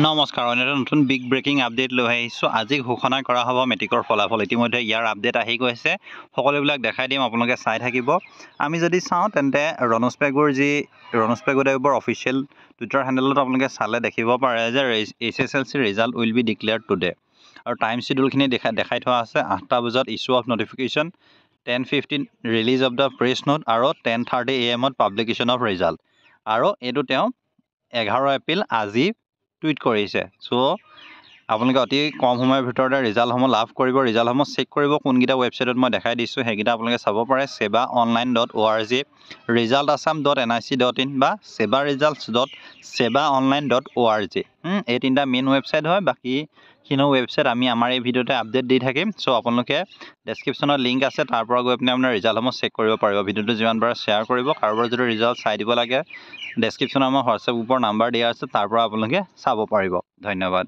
নমস্কাৰ অন্য নতুন বিগ ব্ৰেকিং আপডেট লৈ আহিছোঁ। আজি ঘোষণা কৰা হ'ব মেট্ৰিকৰ ফলাফল। ইতিমধ্যে ইয়াৰ আপডেট আহি গৈছে, সকলোবিলাক দেখাই দিম, আপোনালোকে চাই থাকিব। আমি যদি চাওঁ তেন্তে ৰণোজ পেগুদেৱৰ অফিচিয়েল টুইটাৰ হেণ্ডেলত আপোনালোকে চালে দেখিব পাৰে যে HSLC result will be declared today. আৰু টাইম শ্বিডিউলখিনি দেখাই থোৱা আছে। 8টা বজাত issue of notification, 10:15 release of the press note আৰু 10:30 AM পাব্লিকেশ্যন অফ ৰিজাল্ট। আৰু এইটো তেওঁ 11 এপ্ৰিল আজি টুইট কৰিছে। চ' আপোনালোকে অতি কম সময়ৰ ভিতৰতে ৰিজাল্টসমূহ লাভ কৰিব, ৰিজাল্টসমূহ চেক কৰিব। কোনকেইটা ৱেবছাইটত মই দেখাই দিছোঁ সেইকেইটা আপোনালোকে চাব পাৰে। sebaonline.org, resultassam.nic.in বা sebaresults.sebaonline.org। এই তিনিটা মেইন ৱেবছাইট হয়। বাকীখিনিও ৱেবছাইট আমি আমাৰ এই ভিডিঅ'তে আপডেট দি থাকিম। চ' আপোনালোকে ডেছক্ৰিপশ্যনত লিংক আছে, তাৰ পৰা গৈ পিনে আপোনাৰ ৰিজাল্টসমূহ চেক কৰিব পাৰিব। ভিডিঅ'টো যিমান পাৰে শ্বেয়াৰ কৰিব। কাৰোবাৰ যদি ৰিজাল্ট চাই দিব লাগে, ডেছক্ৰিপশ্যনত আমাৰ হোৱাটছএপ গ্ৰুপৰ নাম্বাৰ দিয়া আছে, তাৰ পৰা আপোনালোকে চাব পাৰিব। ধন্যবাদ।